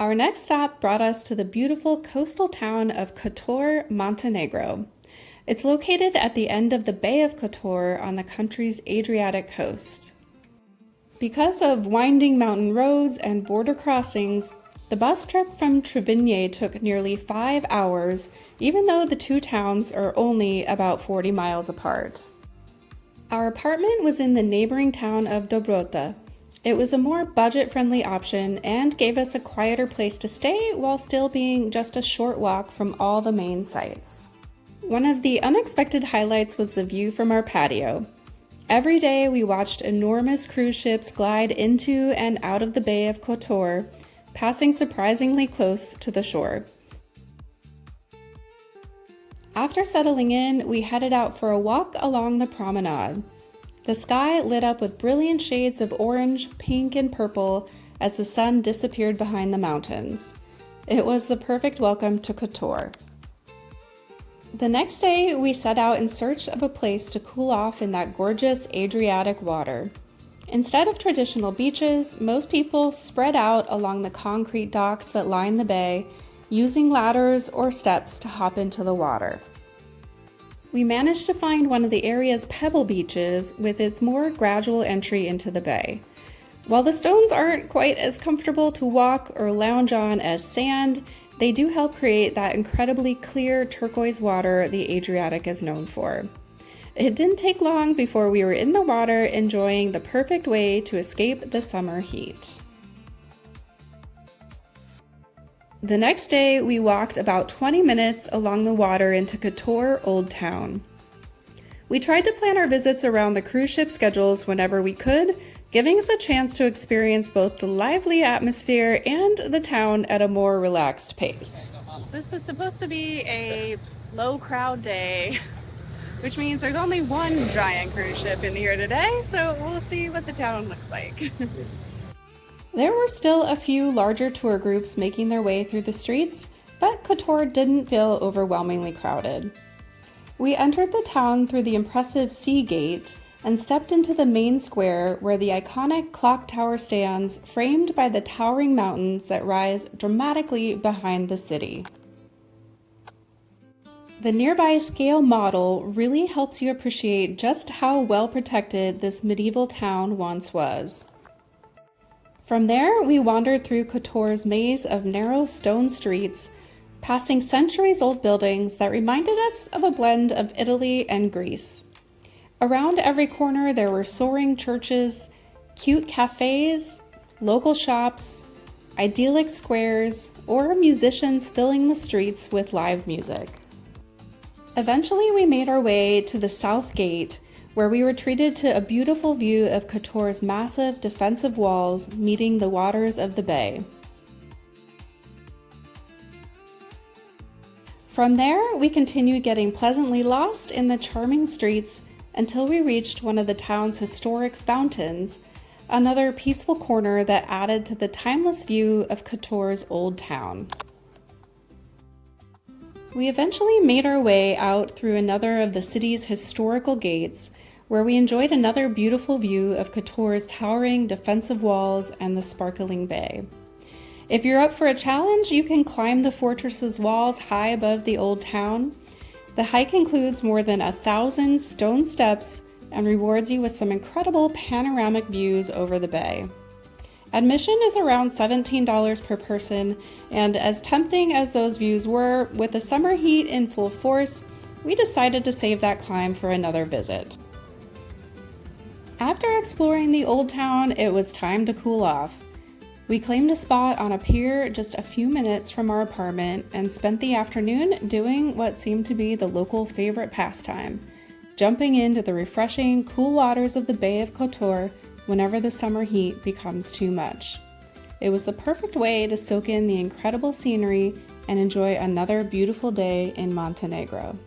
Our next stop brought us to the beautiful coastal town of Kotor, Montenegro. It's located at the end of the Bay of Kotor on the country's Adriatic coast. Because of winding mountain roads and border crossings, the bus trip from Trebinje took nearly 5 hours, even though the two towns are only about 40 miles apart. Our apartment was in the neighboring town of Dobrota. It was a more budget-friendly option and gave us a quieter place to stay while still being just a short walk from all the main sites. One of the unexpected highlights was the view from our patio. Every day we watched enormous cruise ships glide into and out of the Bay of Kotor, passing surprisingly close to the shore. After settling in, we headed out for a walk along the promenade. The sky lit up with brilliant shades of orange, pink, and purple as the sun disappeared behind the mountains. It was the perfect welcome to Kotor. The next day, we set out in search of a place to cool off in that gorgeous Adriatic water. Instead of traditional beaches, most people spread out along the concrete docks that line the bay, using ladders or steps to hop into the water. We managed to find one of the area's pebble beaches with its more gradual entry into the bay. While the stones aren't quite as comfortable to walk or lounge on as sand, they do help create that incredibly clear turquoise water the Adriatic is known for. It didn't take long before we were in the water enjoying the perfect way to escape the summer heat. The next day, we walked about 20 minutes along the water into Kotor Old Town. We tried to plan our visits around the cruise ship schedules whenever we could, giving us a chance to experience both the lively atmosphere and the town at a more relaxed pace. This was supposed to be a low crowd day, which means there's only one giant cruise ship in here today, so we'll see what the town looks like. There were still a few larger tour groups making their way through the streets, but Kotor didn't feel overwhelmingly crowded. We entered the town through the impressive Sea Gate and stepped into the main square where the iconic clock tower stands, framed by the towering mountains that rise dramatically behind the city. The nearby scale model really helps you appreciate just how well protected this medieval town once was. From there, we wandered through Kotor's maze of narrow stone streets, passing centuries-old buildings that reminded us of a blend of Italy and Greece. Around every corner there were soaring churches, cute cafes, local shops, idyllic squares, or musicians filling the streets with live music. Eventually we made our way to the South Gate, where we were treated to a beautiful view of Kotor's massive defensive walls meeting the waters of the bay. From there, we continued getting pleasantly lost in the charming streets until we reached one of the town's historic fountains, another peaceful corner that added to the timeless view of Kotor's old town. We eventually made our way out through another of the city's historical gates, where we enjoyed another beautiful view of Kotor's towering defensive walls and the sparkling bay. If you're up for a challenge, you can climb the fortress's walls high above the old town. The hike includes more than 1,000 stone steps and rewards you with some incredible panoramic views over the bay. Admission is around $17 per person, and as tempting as those views were, with the summer heat in full force, we decided to save that climb for another visit. After exploring the old town, it was time to cool off. We claimed a spot on a pier just a few minutes from our apartment and spent the afternoon doing what seemed to be the local favorite pastime, jumping into the refreshing, cool waters of the Bay of Kotor whenever the summer heat becomes too much. It was the perfect way to soak in the incredible scenery and enjoy another beautiful day in Montenegro.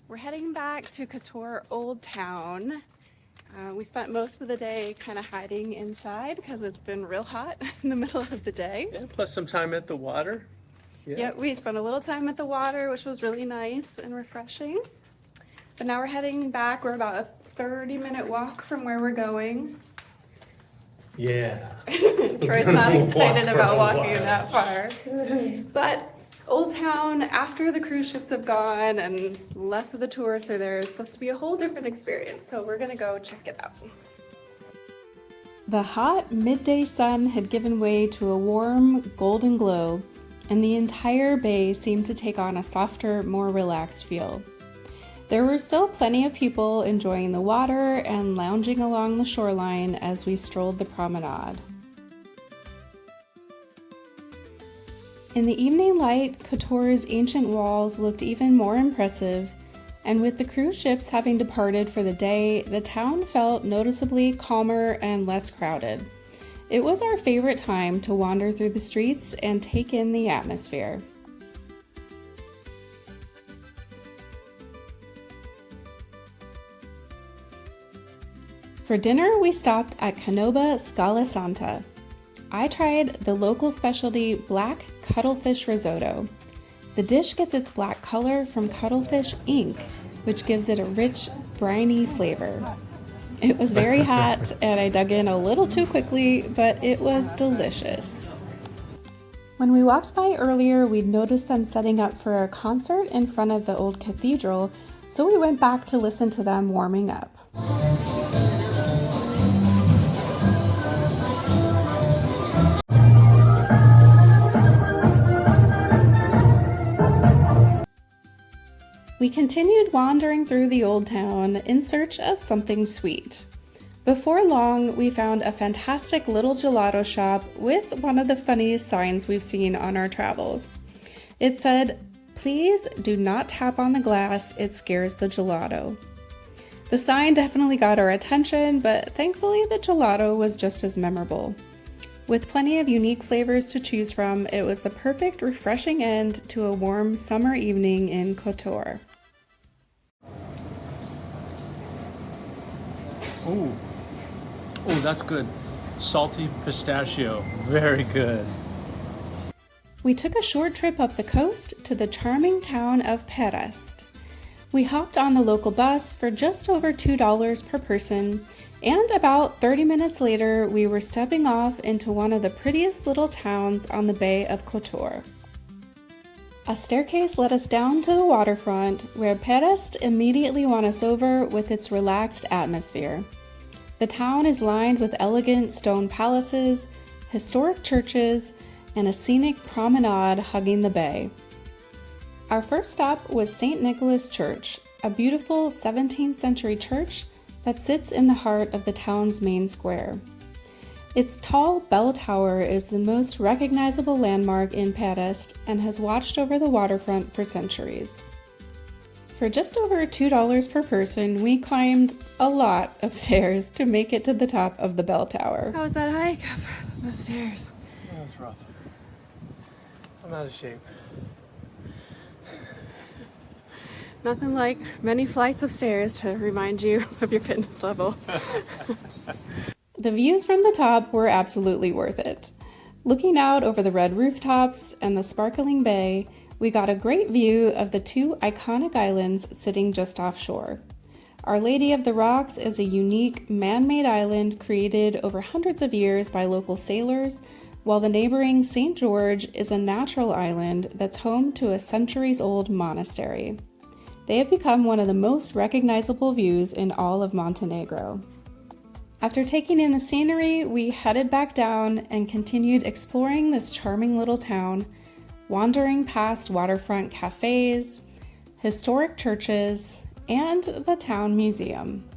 We're heading back to Kotor Old Town. We spent most of the day kind of hiding inside because it's been real hot in the middle of the day. Yeah, plus some time at the water. Yeah, we spent a little time at the water, which was really nice and refreshing. But now we're heading back. We're about a 30-minute walk from where we're going. Yeah. Troy's not Walk excited for about a walking while. that far. But Old Town, after the cruise ships have gone and less of the tourists are there, is supposed to be a whole different experience. So we're gonna go check it out. The hot midday sun had given way to a warm golden glow, and the entire bay seemed to take on a softer, more relaxed feel. There were still plenty of people enjoying the water and lounging along the shoreline as we strolled the promenade. In the evening light, Kotor's ancient walls looked even more impressive, and with the cruise ships having departed for the day, the town felt noticeably calmer and less crowded. It was our favorite time to wander through the streets and take in the atmosphere. For dinner, we stopped at Canova Scala Santa. I tried the local specialty black cuttlefish risotto. The dish gets its black color from cuttlefish ink, which gives it a rich, briny flavor. It was very hot, and I dug in a little too quickly, but it was delicious. When we walked by earlier, we'd noticed them setting up for a concert in front of the old cathedral, so we went back to listen to them warming up. We continued wandering through the old town in search of something sweet. Before long, we found a fantastic little gelato shop with one of the funniest signs we've seen on our travels. It said, "Please do not tap on the glass, it scares the gelato." The sign definitely got our attention, but thankfully the gelato was just as memorable. With plenty of unique flavors to choose from, it was the perfect, refreshing end to a warm summer evening in Kotor. Ooh. Oh, that's good. Salty pistachio. Very good. We took a short trip up the coast to the charming town of Perast. We hopped on the local bus for just over $2 per person, and about 30 minutes later, we were stepping off into one of the prettiest little towns on the Bay of Kotor. A staircase led us down to the waterfront, where Perast immediately won us over with its relaxed atmosphere. The town is lined with elegant stone palaces, historic churches, and a scenic promenade hugging the bay. Our first stop was St. Nicholas Church, a beautiful 17th century church that sits in the heart of the town's main square. Its tall bell tower is the most recognizable landmark in Perast and has watched over the waterfront for centuries. For just over $2 per person, we climbed a lot of stairs to make it to the top of the bell tower. How was that hike up the stairs? That was rough. I'm out of shape. Nothing like many flights of stairs to remind you of your fitness level. The views from the top were absolutely worth it. Looking out over the red rooftops and the sparkling bay, we got a great view of the two iconic islands sitting just offshore. Our Lady of the Rocks is a unique man-made island created over hundreds of years by local sailors, while the neighboring St. George is a natural island that's home to a centuries-old monastery. They have become one of the most recognizable views in all of Montenegro. After taking in the scenery, we headed back down and continued exploring this charming little town, wandering past waterfront cafes, historic churches, and the town museum.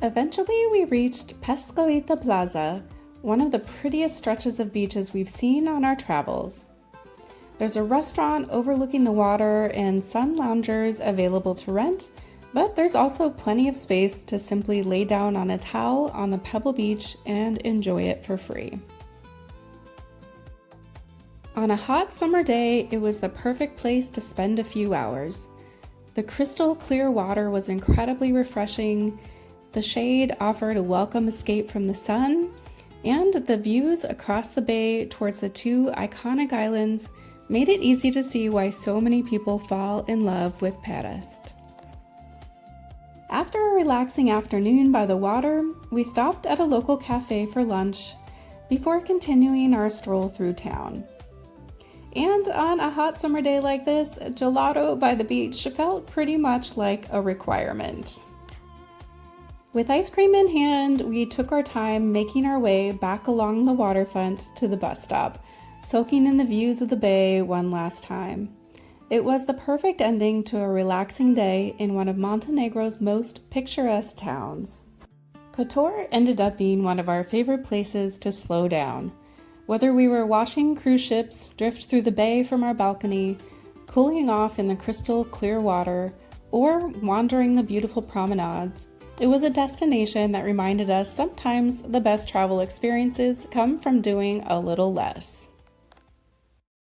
Eventually, we reached Pescoita Plaza, one of the prettiest stretches of beaches we've seen on our travels. There's a restaurant overlooking the water and sun loungers available to rent, but there's also plenty of space to simply lay down on a towel on the pebble beach and enjoy it for free. On a hot summer day, it was the perfect place to spend a few hours. The crystal clear water was incredibly refreshing. The shade offered a welcome escape from the sun, And the views across the bay towards the two iconic islands made it easy to see why so many people fall in love with Perast. After a relaxing afternoon by the water, we stopped at a local cafe for lunch before continuing our stroll through town. And on a hot summer day like this, gelato by the beach felt pretty much like a requirement. With ice cream in hand, we took our time making our way back along the waterfront to the bus stop, soaking in the views of the bay one last time. It was the perfect ending to a relaxing day in one of Montenegro's most picturesque towns. Kotor ended up being one of our favorite places to slow down. Whether we were watching cruise ships drift through the bay from our balcony, cooling off in the crystal clear water, or wandering the beautiful promenades, it was a destination that reminded us sometimes the best travel experiences come from doing a little less.